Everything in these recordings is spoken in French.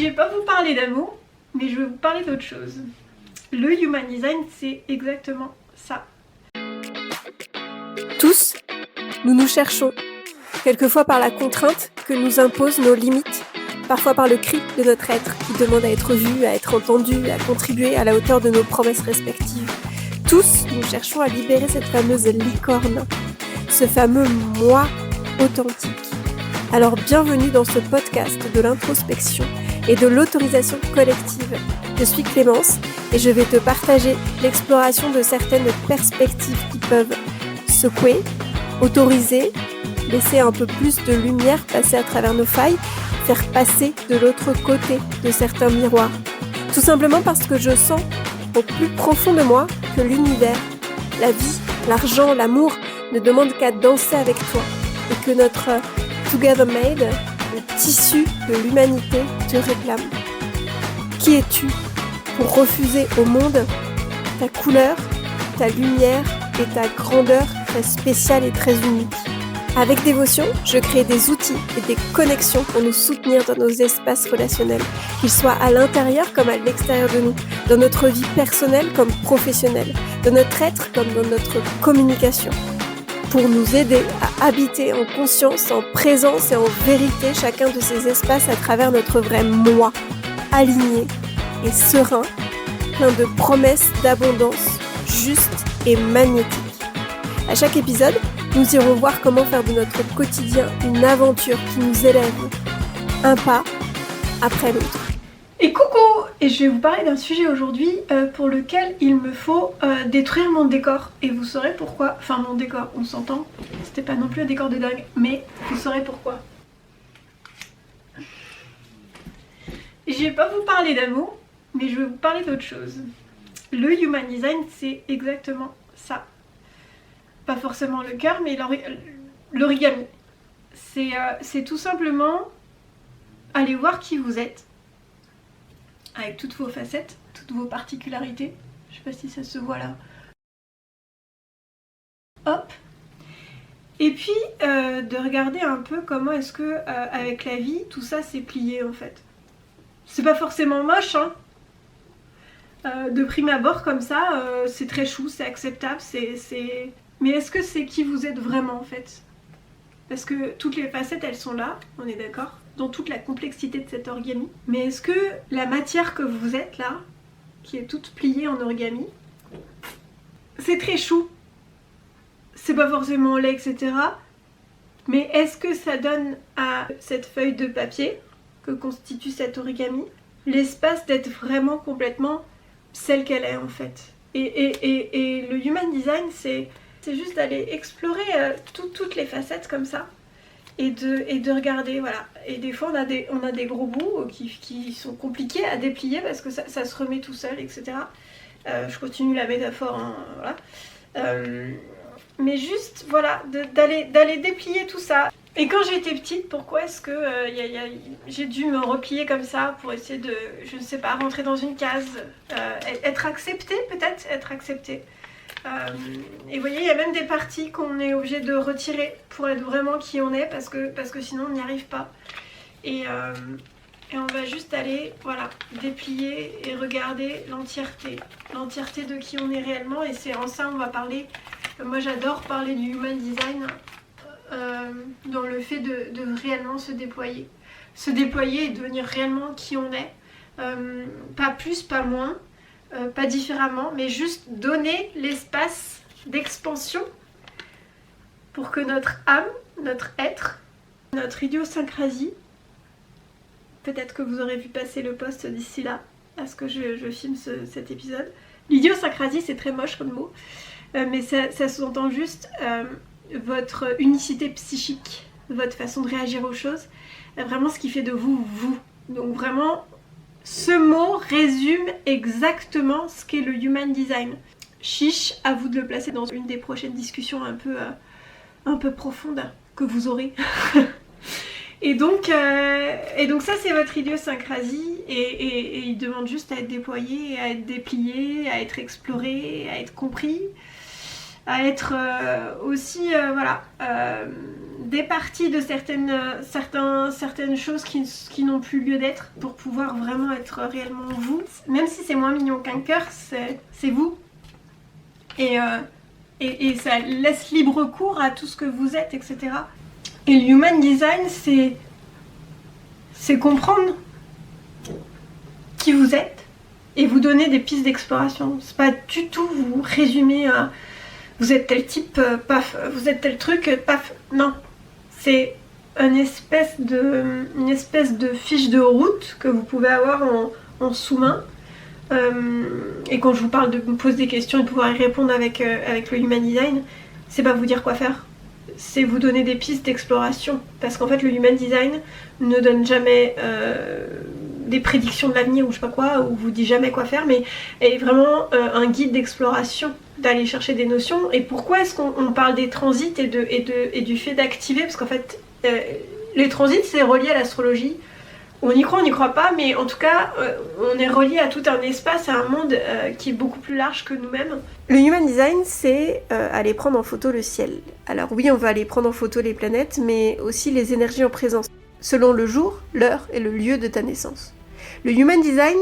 Je vais pas vous parler d'amour, mais je vais vous parler d'autre chose. Le Human Design, c'est exactement ça. Tous, nous nous cherchons, quelquefois par la contrainte que nous imposent nos limites, parfois par le cri de notre être qui demande à être vu, à être entendu, à contribuer à la hauteur de nos promesses respectives. Tous, nous cherchons à libérer cette fameuse licorne, ce fameux moi authentique. Alors bienvenue dans ce podcast de l'introspection et de l'autorisation collective. Je suis Clémence et je vais te partager l'exploration de certaines perspectives qui peuvent secouer, autoriser, laisser un peu plus de lumière passer à travers nos failles, faire passer de l'autre côté de certains miroirs. Tout simplement parce que je sens au plus profond de moi que l'univers, la vie, l'argent, l'amour ne demandent qu'à danser avec toi et que notre Together Made, le tissu de l'humanité, te réclame. Qui es-tu pour refuser au monde ta couleur, ta lumière et ta grandeur très spéciale et très unique? Avec dévotion, je crée des outils et des connexions pour nous soutenir dans nos espaces relationnels, qu'ils soient à l'intérieur comme à l'extérieur de nous, dans notre vie personnelle comme professionnelle, dans notre être comme dans notre communication, pour nous aider à habiter en conscience, en présence et en vérité chacun de ces espaces à travers notre vrai moi, aligné et serein, plein de promesses d'abondance, juste et magnétique. À chaque épisode, nous irons voir comment faire de notre quotidien une aventure qui nous élève, un pas après l'autre. Et coucou! Et je vais vous parler d'un sujet aujourd'hui pour lequel il me faut détruire mon décor. Et vous saurez pourquoi. Enfin, mon décor, on s'entend. C'était pas non plus un décor de dingue, mais vous saurez pourquoi. Je vais pas vous parler d'amour, mais je vais vous parler d'autre chose. Le Human Design, c'est exactement ça. Pas forcément le cœur, mais l'origami. C'est tout simplement aller voir qui vous êtes, avec toutes vos facettes, toutes vos particularités. Je sais pas si ça se voit là. Hop. Et puis de regarder un peu comment est-ce que avec la vie tout ça s'est plié en fait. C'est pas forcément moche, hein. De prime abord comme ça, c'est très chou, c'est acceptable, mais est-ce que c'est qui vous êtes vraiment en fait? Parce que toutes les facettes elles sont là, on est d'accord, dans toute la complexité de cet origami. Mais est-ce que la matière que vous êtes là, qui est toute pliée en origami, c'est très chou, c'est pas forcément laid, etc. Mais est-ce que ça donne à cette feuille de papier que constitue cet origami l'espace d'être vraiment complètement celle qu'elle est en fait? Et le Human Design, c'est juste d'aller explorer toutes les facettes comme ça et de regarder, voilà. Et des fois on a des gros bouts qui sont compliqués à déplier parce que ça se remet tout seul, etc. Je continue la métaphore, hein, voilà. Mais juste, voilà, d'aller déplier tout ça. Et quand j'étais petite, pourquoi est-ce que j'ai dû me replier comme ça pour essayer de, je ne sais pas, rentrer dans une case, être acceptée peut-être, être acceptée. Et vous voyez, il y a même des parties qu'on est obligé de retirer pour être vraiment qui on est parce que sinon on n'y arrive pas. Et on va juste aller, voilà, déplier et regarder l'entièreté de qui on est réellement. Et c'est en ça on va parler. Moi j'adore parler du Human Design dans le fait de réellement se déployer et devenir réellement qui on est. Pas plus, pas moins. Pas différemment, mais juste donner l'espace d'expansion pour que notre âme, notre être, notre idiosyncrasie, peut-être que vous aurez vu passer le post d'ici là, à ce que je filme cet épisode. L'idiosyncrasie, c'est très moche comme mot, mais ça sous-entend juste votre unicité psychique, votre façon de réagir aux choses, vraiment ce qui fait de vous, vous. Donc vraiment, ce mot résume exactement ce qu'est le Human Design. Chiche, à vous de le placer dans une des prochaines discussions un peu profondes que vous aurez. et donc ça c'est votre idiosyncrasie et il demande juste à être déployé, à être déplié, à être exploré, à être compris, à être aussi départi de certaines choses qui n'ont plus lieu d'être pour pouvoir vraiment être réellement vous. Même si c'est moins mignon qu'un cœur, c'est vous. Et ça laisse libre cours à tout ce que vous êtes, etc. Et le Human Design, c'est comprendre qui vous êtes et vous donner des pistes d'exploration. C'est pas du tout vous résumer à vous êtes tel type, paf, vous êtes tel truc, paf. Non. C'est une espèce de fiche de route que vous pouvez avoir en sous-main. Et quand je vous parle de me poser des questions et de pouvoir y répondre avec le Human Design, c'est pas vous dire quoi faire. C'est vous donner des pistes d'exploration. Parce qu'en fait, le Human Design ne donne jamais des prédictions de l'avenir ou je sais pas quoi, ou vous dit jamais quoi faire, mais est vraiment un guide d'exploration, d'aller chercher des notions. Et pourquoi est-ce qu'on parle des transits et du fait d'activer? Parce qu'en fait, les transits, c'est relié à l'astrologie. On y croit, on n'y croit pas, mais en tout cas, on est relié à tout un espace, à un monde qui est beaucoup plus large que nous-mêmes. Le Human Design, c'est aller prendre en photo le ciel. Alors oui, on va aller prendre en photo les planètes, mais aussi les énergies en présence, selon le jour, l'heure et le lieu de ta naissance. Le Human Design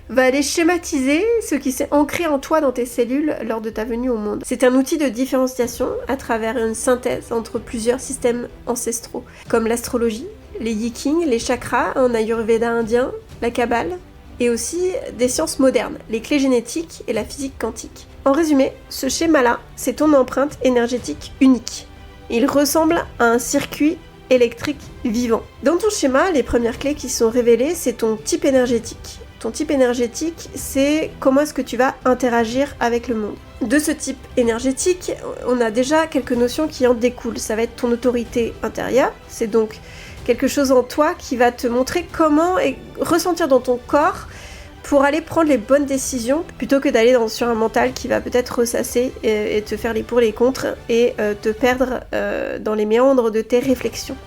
va aller schématiser ce qui s'est ancré en toi dans tes cellules lors de ta venue au monde. C'est un outil de différenciation à travers une synthèse entre plusieurs systèmes ancestraux, comme l'astrologie, les yikings, les chakras en Ayurveda indien, la Kabbale, et aussi des sciences modernes, les clés génétiques et la physique quantique. En résumé, ce schéma-là, c'est ton empreinte énergétique unique. Il ressemble à un circuit électrique vivant. Dans ton schéma, les premières clés qui sont révélées, c'est ton type énergétique. Ton type énergétique, c'est comment est-ce que tu vas interagir avec le monde. De ce type énergétique, on a déjà quelques notions qui en découlent. Ça va être ton autorité intérieure, c'est donc quelque chose en toi qui va te montrer comment ressentir dans ton corps pour aller prendre les bonnes décisions plutôt que d'aller sur un mental qui va peut-être ressasser et te faire les pour les contre et te perdre dans les méandres de tes réflexions.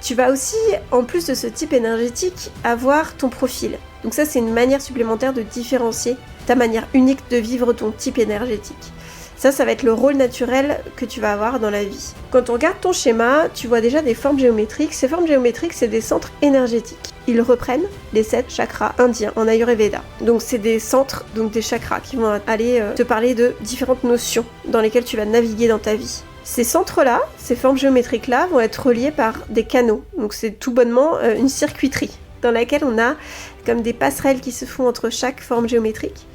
Tu vas aussi, en plus de ce type énergétique, avoir ton profil. Donc ça, c'est une manière supplémentaire de différencier ta manière unique de vivre ton type énergétique. Ça va être le rôle naturel que tu vas avoir dans la vie. Quand on regarde ton schéma, tu vois déjà des formes géométriques. Ces formes géométriques, c'est des centres énergétiques. Ils reprennent les 7 chakras indiens en Ayurveda. Donc c'est des centres, donc des chakras qui vont aller te parler de différentes notions dans lesquelles tu vas naviguer dans ta vie. Ces centres-là, ces formes géométriques-là vont être reliés par des canaux. Donc c'est tout bonnement une circuiterie dans laquelle on a comme des passerelles qui se font entre chaque forme géométrique.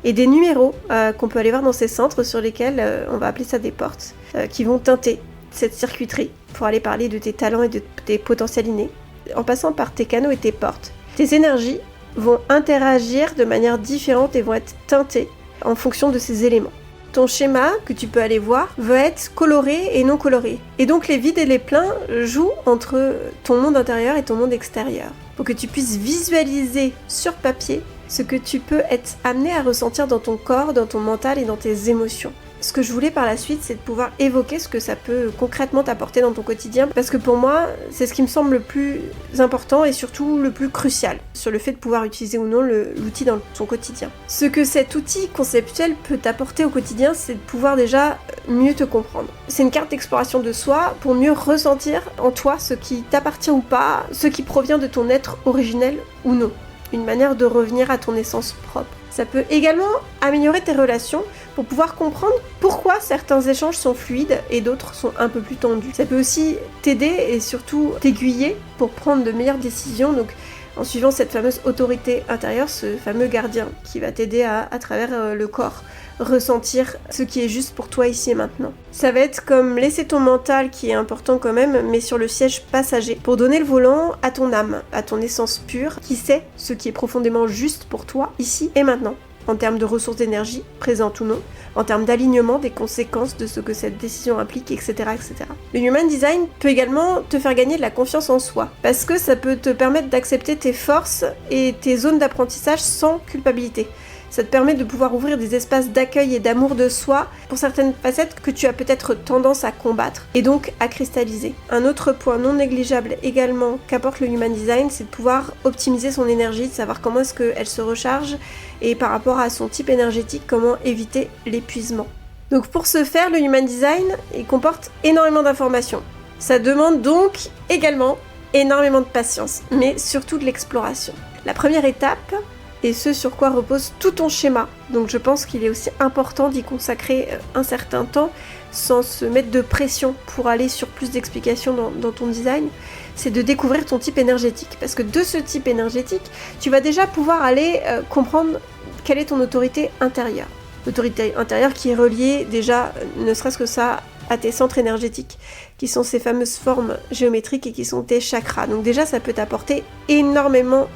Et des numéros qu'on peut aller voir dans ces centres sur lesquels on va appeler ça des portes qui vont teinter cette circuiterie pour aller parler de tes talents et de tes potentiels innés. En passant par tes canaux et tes portes, tes énergies vont interagir de manière différente et vont être teintées en fonction de ces éléments. Ton schéma, que tu peux aller voir, va être coloré et non coloré. Et donc les vides et les pleins jouent entre ton monde intérieur et ton monde extérieur. Pour que tu puisses visualiser sur papier ce que tu peux être amené à ressentir dans ton corps, dans ton mental et dans tes émotions. Ce que je voulais par la suite, c'est de pouvoir évoquer ce que ça peut concrètement t'apporter dans ton quotidien, parce que pour moi, c'est ce qui me semble le plus important et surtout le plus crucial sur le fait de pouvoir utiliser ou non l'outil dans ton quotidien. Ce que cet outil conceptuel peut t'apporter au quotidien, c'est de pouvoir déjà mieux te comprendre. C'est une carte d'exploration de soi pour mieux ressentir en toi ce qui t'appartient ou pas, ce qui provient de ton être originel ou non. Une manière de revenir à ton essence propre. Ça peut également améliorer tes relations pour pouvoir comprendre pourquoi certains échanges sont fluides et d'autres sont un peu plus tendus. Ça peut aussi t'aider et surtout t'aiguiller pour prendre de meilleures décisions, donc en suivant cette fameuse autorité intérieure, ce fameux gardien qui va t'aider à travers le corps, ressentir ce qui est juste pour toi ici et maintenant. Ça va être comme laisser ton mental, qui est important quand même, mais sur le siège passager, pour donner le volant à ton âme, à ton essence pure, qui sait ce qui est profondément juste pour toi ici et maintenant, en termes de ressources d'énergie, présentes ou non, en termes d'alignement des conséquences de ce que cette décision implique, etc., etc. Le Human Design peut également te faire gagner de la confiance en soi, parce que ça peut te permettre d'accepter tes forces et tes zones d'apprentissage sans culpabilité. Ça te permet de pouvoir ouvrir des espaces d'accueil et d'amour de soi pour certaines facettes que tu as peut-être tendance à combattre et donc à cristalliser. Un autre point non négligeable également qu'apporte le Human Design, c'est de pouvoir optimiser son énergie, de savoir comment est-ce qu'elle se recharge et par rapport à son type énergétique, comment éviter l'épuisement. Donc pour ce faire, le Human Design, il comporte énormément d'informations. Ça demande donc également énormément de patience, mais surtout de l'exploration. La première étape, et ce sur quoi repose tout ton schéma, donc je pense qu'il est aussi important d'y consacrer un certain temps sans se mettre de pression pour aller sur plus d'explications dans ton design, c'est de découvrir ton type énergétique. Parce que de ce type énergétique, tu vas déjà pouvoir aller comprendre quelle est ton autorité intérieure. L'autorité intérieure qui est reliée déjà, ne serait-ce que ça, à tes centres énergétiques, qui sont ces fameuses formes géométriques et qui sont tes chakras. Donc déjà, ça peut t'apporter énormément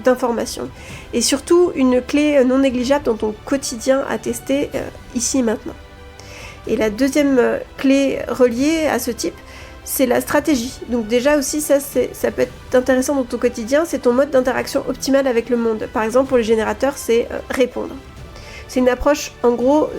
d'informations. Et surtout, une clé non négligeable dans ton quotidien à tester ici et maintenant. Et la deuxième clé reliée à ce type, c'est la stratégie. Donc déjà aussi, ça peut être intéressant dans ton quotidien, c'est ton mode d'interaction optimal avec le monde. Par exemple, pour les générateurs, c'est répondre. C'est une approche, en gros,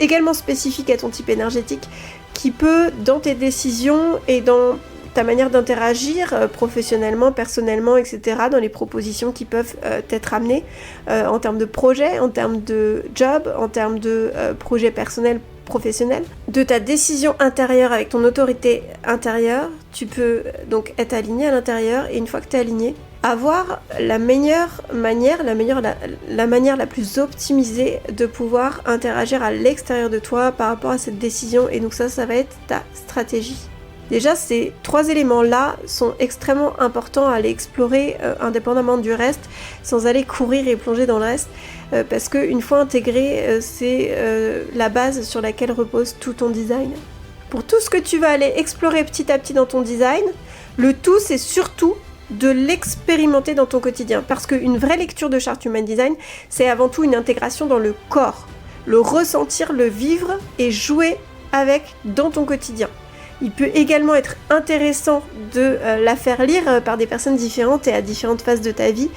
également spécifique à ton type énergétique, qui peut, dans tes décisions et dans ta manière d'interagir professionnellement, personnellement, etc., dans les propositions qui peuvent t'être amenées en termes de projet, en termes de job, en termes de projet personnel, professionnel, de ta décision intérieure avec ton autorité intérieure, tu peux donc être aligné à l'intérieur et une fois que tu es aligné, avoir la meilleure manière, la manière la plus optimisée de pouvoir interagir à l'extérieur de toi par rapport à cette décision et donc ça va être ta stratégie. Déjà, ces 3 éléments-là sont extrêmement importants à aller explorer indépendamment du reste, sans aller courir et plonger dans le reste, parce qu'une fois intégré, c'est la base sur laquelle repose tout ton design. Pour tout ce que tu vas aller explorer petit à petit dans ton design, le tout, c'est surtout de l'expérimenter dans ton quotidien, parce qu'une vraie lecture de charte Human Design, c'est avant tout une intégration dans le corps, le ressentir, le vivre et jouer avec dans ton quotidien. Il peut également être intéressant de la faire lire par des personnes différentes et à différentes phases de ta vie,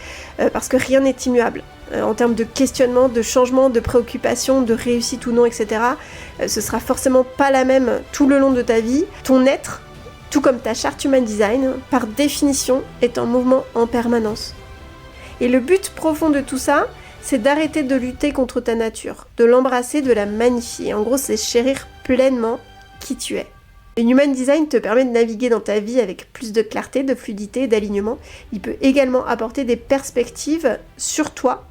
parce que rien n'est immuable. En termes de questionnement, de changement, de préoccupation, de réussite ou non, etc., ce sera forcément pas la même tout le long de ta vie. Ton être, tout comme ta charte Human Design, par définition, est en mouvement en permanence. Et le but profond de tout ça, c'est d'arrêter de lutter contre ta nature, de l'embrasser, de la magnifier. En gros, c'est chérir pleinement qui tu es. Le Human Design te permet de naviguer dans ta vie avec plus de clarté, de fluidité, d'alignement. Il peut également apporter des perspectives sur toi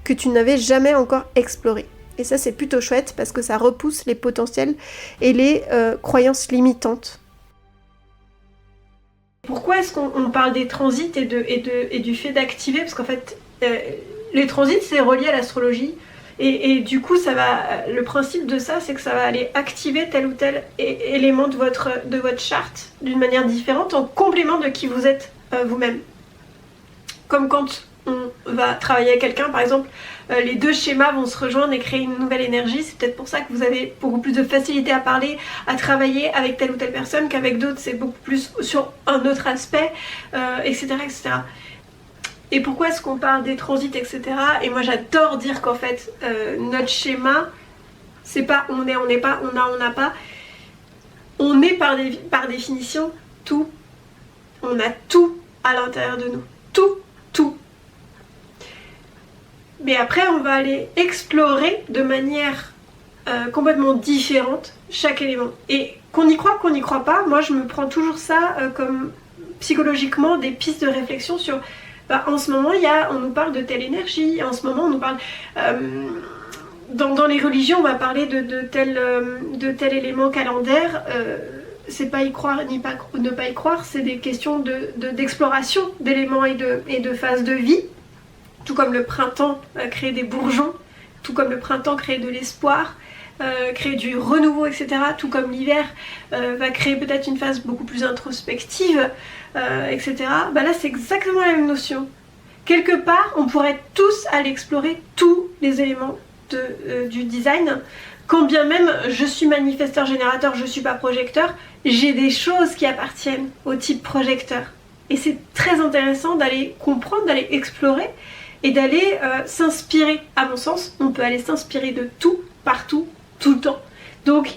que tu n'avais jamais encore explorées. Et ça, c'est plutôt chouette parce que ça repousse les potentiels et les croyances limitantes. Pourquoi est-ce qu'on parle des transits et du fait d'activer? Parce qu'en fait, les transits, c'est relié à l'astrologie. Et du coup, le principe de ça, c'est que ça va aller activer tel ou tel élément de votre charte d'une manière différente en complément de qui vous êtes vous-même. Comme quand on va travailler avec quelqu'un, par exemple, les 2 schémas vont se rejoindre et créer une nouvelle énergie. C'est peut-être pour ça que vous avez beaucoup plus de facilité à parler, à travailler avec telle ou telle personne qu'avec d'autres, c'est beaucoup plus sur un autre aspect, etc., etc. Et pourquoi est-ce qu'on parle des transits, etc. Et moi j'adore dire qu'en fait, notre schéma, c'est pas on est, on n'est pas, on n'a pas. On est par définition tout. On a tout à l'intérieur de nous. Tout. Mais après, on va aller explorer de manière complètement différente chaque élément. Et qu'on y croit, qu'on n'y croit pas, moi je me prends toujours ça comme psychologiquement des pistes de réflexion sur... en ce moment, on nous parle de telle énergie, en ce moment on nous parle... dans les religions, on va parler de tel élément calendaire. C'est pas y croire ni pas, ne pas y croire, c'est des questions d'exploration d'éléments et de phases de vie. Tout comme le printemps crée des bourgeons, tout comme le printemps crée de l'espoir, crée du renouveau, etc. Tout comme l'hiver va créer peut-être une phase beaucoup plus introspective, etc. Bah là, c'est exactement la même notion. Quelque part, on pourrait tous aller explorer tous les éléments du design. Quand bien même je suis manifesteur générateur, je suis pas projecteur, j'ai des choses qui appartiennent au type projecteur. Et c'est très intéressant d'aller comprendre, d'aller explorer et d'aller s'inspirer. À mon sens, on peut aller s'inspirer de tout, partout, tout le temps. Donc,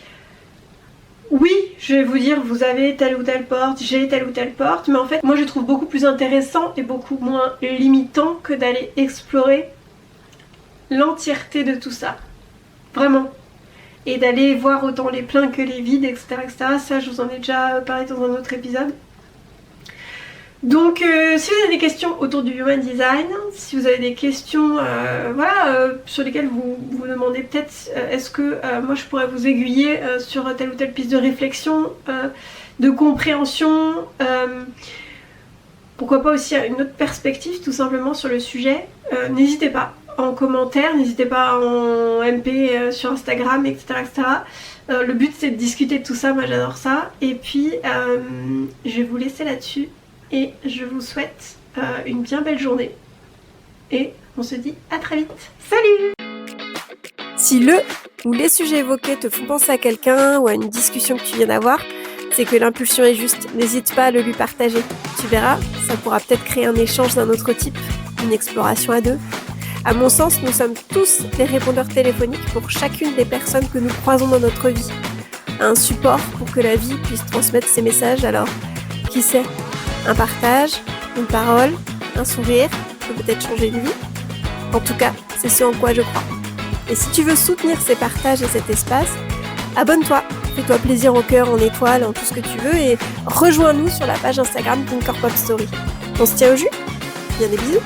oui, je vais vous dire, vous avez telle ou telle porte, j'ai telle ou telle porte, mais en fait, moi je trouve beaucoup plus intéressant et beaucoup moins limitant que d'aller explorer l'entièreté de tout ça. Vraiment. et d'aller voir autant les pleins que les vides, etc., etc. Ça, je vous en ai déjà parlé dans un autre épisode. Donc si vous avez des questions autour du Human Design, si vous avez des questions sur lesquelles vous vous demandez peut-être est-ce que moi je pourrais vous aiguiller sur telle ou telle piste de réflexion, de compréhension, pourquoi pas aussi une autre perspective tout simplement sur le sujet, n'hésitez pas en commentaire, n'hésitez pas en MP sur Instagram, etc. etc. Le but c'est de discuter de tout ça, moi j'adore ça, et puis je vais vous laisser là-dessus. Et je vous souhaite une bien belle journée. Et on se dit à très vite. Salut! Si le ou les sujets évoqués te font penser à quelqu'un ou à une discussion que tu viens d'avoir, c'est que l'impulsion est juste. N'hésite pas à le lui partager. Tu verras, ça pourra peut-être créer un échange d'un autre type, une exploration à deux. À mon sens, nous sommes tous des répondeurs téléphoniques pour chacune des personnes que nous croisons dans notre vie. Un support pour que la vie puisse transmettre ses messages, alors qui sait ? Un partage, une parole, un sourire peut peut-être changer une vie. En tout cas, c'est ce en quoi je crois. Et si tu veux soutenir ces partages et cet espace, abonne-toi, fais-toi plaisir en cœur, en étoile, en tout ce que tu veux et rejoins-nous sur la page Instagram Pink Pop Story. On se tient au jus ? Bien des bisous.